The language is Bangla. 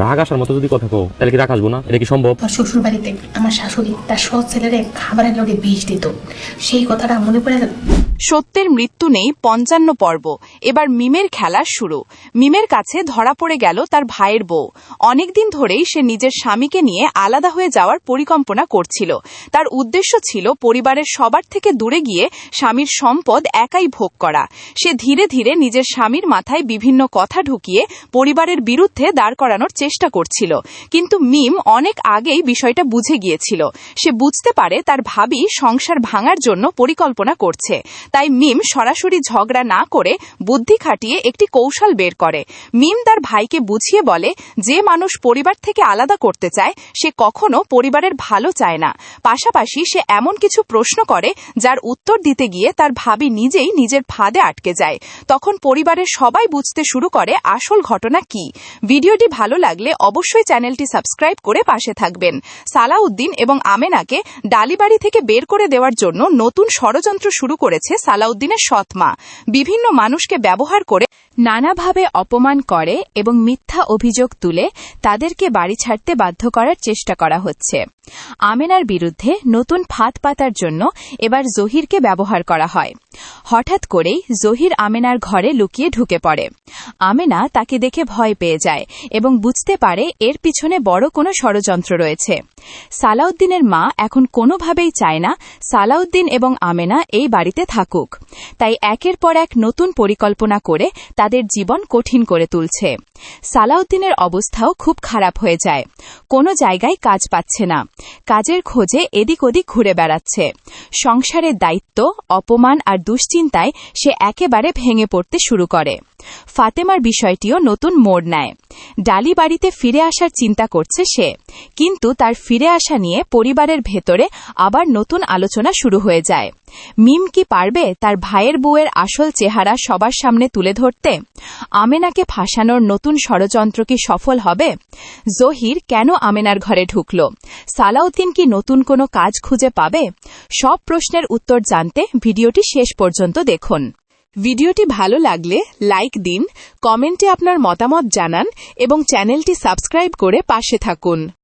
রাগ আসার মতো যদি কথা কও তাহলে কি রাগ আসবো না? এটা কি সম্ভব? আমার শ্বশুর বাড়িতে আমার শাশুড়ি তার সৎ ছেলেরে খাবারের লগে বিষ দিত, সেই কথাটা মনে পড়ে গেল। সত্যের মৃত্যু নেই ৫৫ পর্ব। এবার মিমের খেলা শুরু। মিমের কাছে ধরা পড়ে গেল তার ভাইয়ের বউ। অনেকদিন ধরেই সে নিজের স্বামীকে নিয়ে আলাদা হয়ে যাওয়ার পরিকল্পনা করছিল। তার উদ্দেশ্য ছিল পরিবারের সবার থেকে দূরে গিয়ে স্বামীর সম্পদ একাই ভোগ করা। সে ধীরে ধীরে নিজের স্বামীর মাথায় বিভিন্ন কথা ঢুকিয়ে পরিবারের বিরুদ্ধে দাঁড় করানোর চেষ্টা করছিল। কিন্তু মিম অনেক আগেই বিষয়টা বুঝে গিয়েছিল। সে বুঝতে পারে তার ভাবি সংসার ভাঙার জন্য পরিকল্পনা করছে। তাই মিম সরাসরি ঝগড়া না করে বুদ্ধি খাটিয়ে একটি কৌশল বের করে। মিম তার ভাইকে বুঝিয়ে বলে, যে মানুষ পরিবার থেকে আলাদা করতে চায় সে কখনো পরিবারের ভালো চায় না। পাশাপাশি সে এমন কিছু প্রশ্ন করে যার উত্তর দিতে গিয়ে তার ভাবি নিজেই নিজের ফাঁদে আটকে যায়। তখন পরিবারের সবাই বুঝতে শুরু করে আসল ঘটনা কি। ভিডিওটি ভালো লাগলে অবশ্যই চ্যানেলটি সাবস্ক্রাইব করে পাশে থাকবেন। সালাউদ্দিন এবং আমেনাকে ডালিবাড়ি থেকে বের করে দেওয়ার জন্য নতুন ষড়যন্ত্র শুরু করেছে সালাউদ্দিনের সৎ মা। বিভিন্ন মানুষকে ব্যবহার করে নানাভাবে অপমান করে এবং মিথ্যা অভিযোগ তুলে তাদেরকে বাড়ি ছাড়তে বাধ্য করার চেষ্টা করা হচ্ছে। আমেনার বিরুদ্ধে নতুন ফাঁদ পাতার জন্য এবার জহিরকে ব্যবহার করা হয়। হঠাৎ করেই জহির আমেনার ঘরে লুকিয়ে ঢুকে পড়ে। আমেনা তাকে দেখে ভয় পেয়ে যায় এবং বুঝতে পারে এর পিছনে বড় কোনো ষড়যন্ত্র রয়েছে। সালাউদ্দিনের মা এখন কোনোভাবেই চায় না সালাউদ্দিন এবং আমেনা এই বাড়িতে থাকুক। তাই একের পর এক নতুন পরিকল্পনা করে তাদের জীবন কঠিন করে তুলছে। সালাউদ্দিনের অবস্থাও খুব খারাপ হয়ে যায়। কোনো জায়গায় কাজ পাচ্ছে না। কাজের খোঁজে এদিক ওদিক ঘুরে বেড়াচ্ছে। সংসারের দায়িত্ব, অপমান আর দুশ্চিন্তায় সে একেবারে ভেঙে পড়তে শুরু করে। ফাতেমার বিষয়টিও নতুন মোড় নেয়। ডালি বাড়িতে ফিরে আসার চিন্তা করছে সে, কিন্তু তার ফিরে আসা নিয়ে পরিবারের ভেতরে আবার নতুন আলোচনা শুরু হয়ে যায়। মিম কি পারবে তার ভাইয়ের বউয়ের আসল চেহারা সবার সামনে তুলে ধরতে? আমেনাকে ফাঁসানোর নতুন ষড়যন্ত্র কি সফল হবে? জহির কেন আমেনার ঘরে ঢুকল? সালাউদ্দিন কি নতুন কোনো কাজ খুঁজে পাবে? সব প্রশ্নের উত্তর জানতে ভিডিওটি শেষ পর্যন্ত দেখুন। ভিডিওটি ভালো লাগলে লাইক দিন, কমেন্টে আপনার মতামত জানান এবং চ্যানেলটি সাবস্ক্রাইব করে পাশে থাকুন।